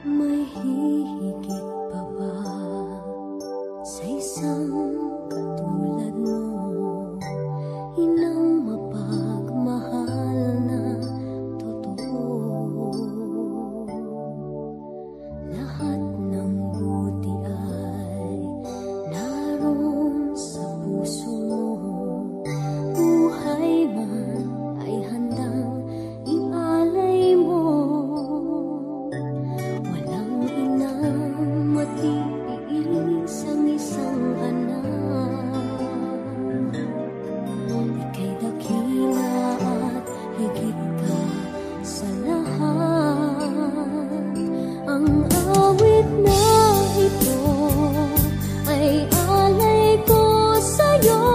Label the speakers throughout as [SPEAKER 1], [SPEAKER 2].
[SPEAKER 1] May hihigit pa ba sa isang katulad mo? Inang mapagmahal na totoo. Lahat ng buti ay naroon sa puso mo. Buhay man ay handang ialay mo. Walang inang matiis ang isang anak. Ika'y dakila at higit ka sa lahat. Ang awit na ito ay alay ko sa'yo.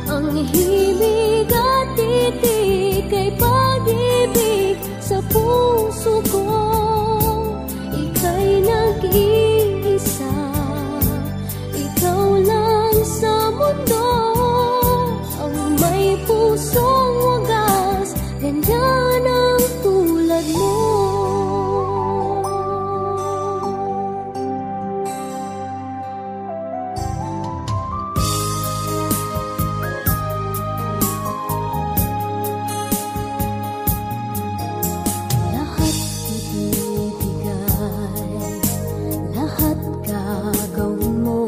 [SPEAKER 1] Ang himig at titig ay pag-ibig sa puso ko. Ika'y nag-iisa, ikaw lang sa mundo. Ang may pusong wagas, ganyan ang tulad mo. Lahat ibibigay, lahat gagawin mo.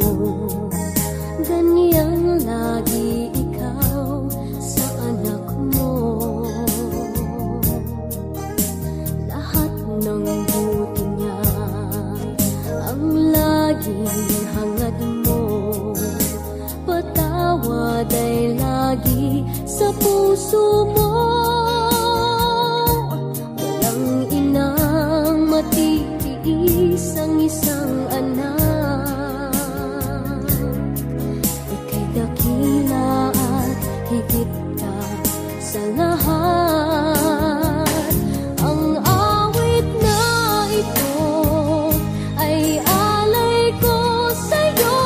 [SPEAKER 1] Ganyan lagi ikaw sa anak mo. Lahat ng buti niya ang laging hangad mo. Patawad ay lagi sa puso mo. Walang inang matitiis ang isang anak. Ika'y dakila at higit ka sa lahat. Ang awit na ito ay alay ko sa'yo.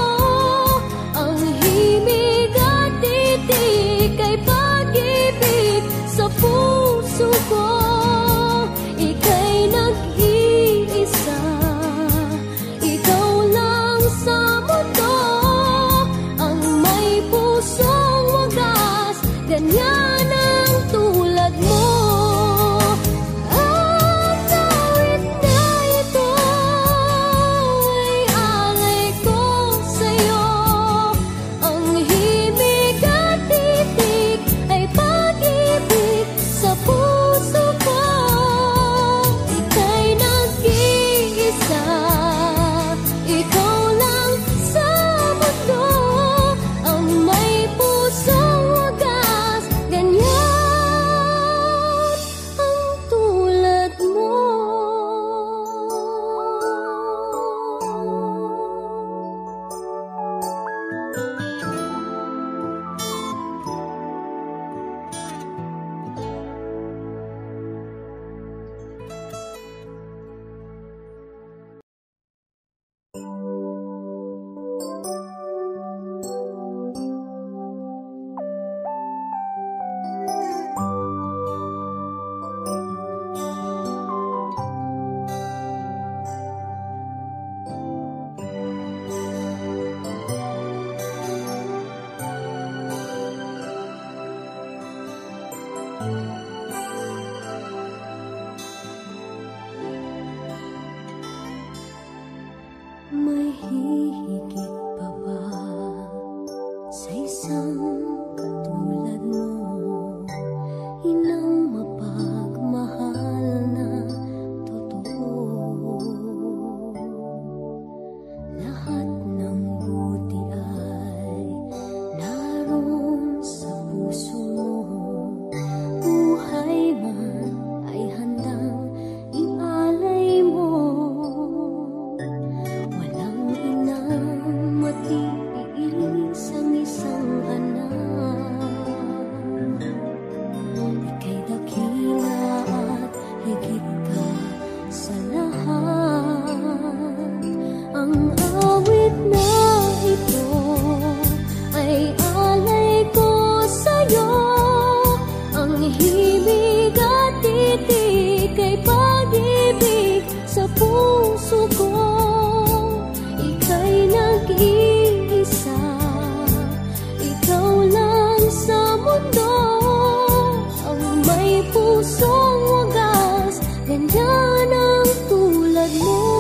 [SPEAKER 1] Ang himig at titig ay pag-ibig sa puso ko. Ika'y nag-iisa, ikaw lang sa mundo. Ang may pusong wagas, ganyan ang tulad mo. Ang awit na ito ay alay ko sa'yo. Ang himig at titig ay pag-ibig sa puso ko. Ika'y nag-iisa, ikaw lang sa mundo. Ang may pusong wagas, ganyan ang tulad mo. May hihigit pa ba sa isang katulad mo? Inang mapagmahal na totoo. Lahat ng buti ay naroon sa puso mo. Buhay man ay handang ialay mo. Walang inang tulad mo.